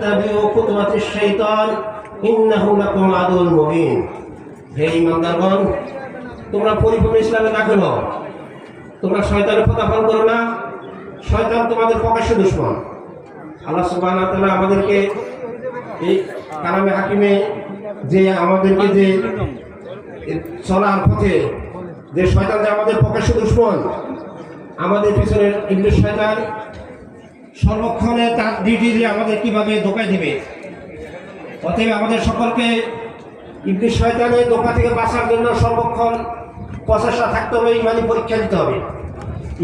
তাবিউ খুতুওয়াতিশ শাইতান ইন্নাহু লাকুম আদুউন মুবিন। হে ঈমানদারগণ, তোমরা পরিপূর্ণ ইসলামে দাখিল হও। তোমরা শয়তানের কথা পালন করো না। শয়তান তোমাদের প্রকাশ্য দুশমন। আল্লাহ সুবহানাহু ওয়া তাআলা আমাদেরকে এই কালামে হাকিমে যে আমাদেরকে যে চলার পথে যে শয়তান যে আমাদের প্রকাশ্য দুশমন, আমাদের পিছনের ইবলিস শয়তান সর্বক্ষণে তার ডিউটি দিয়ে আমাদের কিভাবে ধোঁকা দিবে। অতএব আমাদের সকলকে ইবলিস শয়তানের ধোঁকা থেকে বাঁচার জন্য সর্বক্ষণ প্রচেষ্টা থাকতে হবে। ইমানি পরীক্ষা দিতে হবে।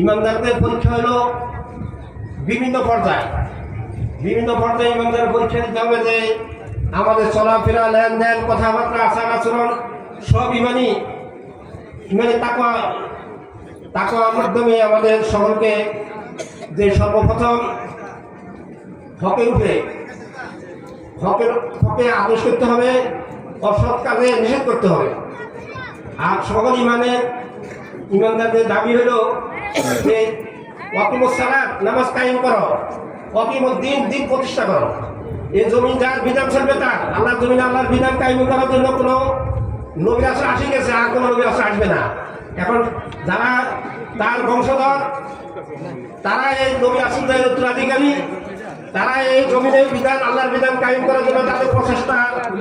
ইমানদারদের পরীক্ষা হলো বিভিন্ন পর্যায়ে ইমানদারের পরীক্ষা দিতে হবে যে আমাদের চলাফেরা, লেনদেন, কথাবার্তা, আচার আচরণ সব ইমানি তাকওয়ার মাধ্যমে আমাদের সকলকে যে সর্বপ্রথম হকে আদেশ করতে হবে, অসৎ কাজে নিষেধ করতে হবে। আর সকল ইমানদারদের দাবি হলো যে ওয়াকিমুস সালাত, নামাজ কায়েম করো, ওয়াকিমুদ্দিন, দিন প্রতিষ্ঠা করো। এই জমিন যার বিধান চলবে তার, আল্লাহর জমিনে আল্লাহর বিধান কায়েম করার জন্য কোনো নবী রাসূল আসে গেছে, আর কোনো নবী রাসূল আসবে না। এখন যারা তার বংশধর, তারা এই নবী রাসূলদের উত্তরাধিকারী, তারা এই জমিনের বিধান, আল্লাহর বিধান কায়েম করার জন্য তাদের প্রচেষ্টা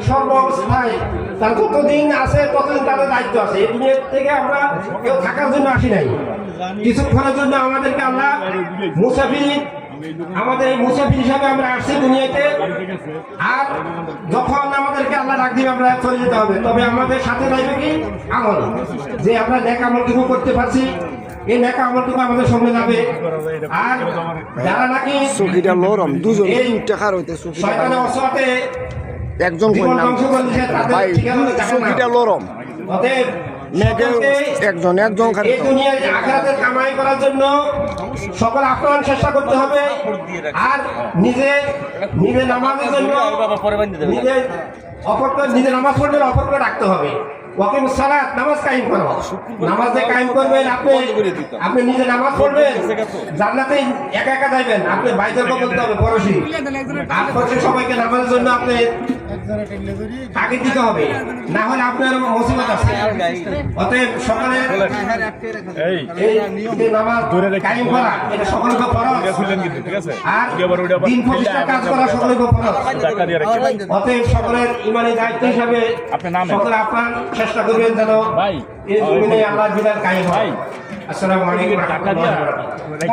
সর্বস্থায়, তার যতদিন আছে ততদিন তাদের দায়িত্ব আছে। এই দুনিয়া থেকে আমরা কেউ থাকার জন্য আসি নাই, কিছুক্ষণের জন্য আমাদেরকে আল্লাহ আমাদের এই মুসাফির হিসাবে আমরা আসছি দুনিয়াতে। আর যখন আমাদেরকে আল্লাহ ডাক দিবে আমরা চলে যেতে হবে। তবে আমাদের সাথে রইবে কি আমল, যে আমরা নেক আমলটুকু করতে পারছি, এই নেক আমলটুকু আমাদের সঙ্গে যাবে। আর যারা নাকি শয়তানের ওয়াসওয়াসে একজন আখিরাতের কামাই করার জন্য সকল আপ্রাণ চেষ্টা করতে হবে। আর নিজে নামাজের জন্য নিজে নামাজ পড়বেন, অপরকে রাখতে হবে। ওয়াকিমুস সালাত, নামাজ কায়েম করো। নামাজ যে কায়েম করবেন, আপনি নিজে নামাজ পড়বেন, জান্নাতে একা একা যাইবেন। আপনি বাইরের কথা বলতে হবে, পড়োশি আর পড়ছে সবাইকে নামাজের জন্য আপনি তাকে দিতে হবে, না হলে আপনার মুসিবত আছে। অতএব সকালে এই নামাজ কায়েম করা এটা সকলের ফরজ, আর দিন প্রতিষ্ঠার কাজ করা সকলের ফরজ। অতএব সকলের ইমানি দায়িত্ব হিসাবে সকলে আপনার চেষ্টা করবেন যেন এই জমিনে আল্লাহর বিধান কায়েম হয়। আসসালামু আলাইকুম ওয়া রাহমাতুল্লাহি ওয়া বারাকাতুহু।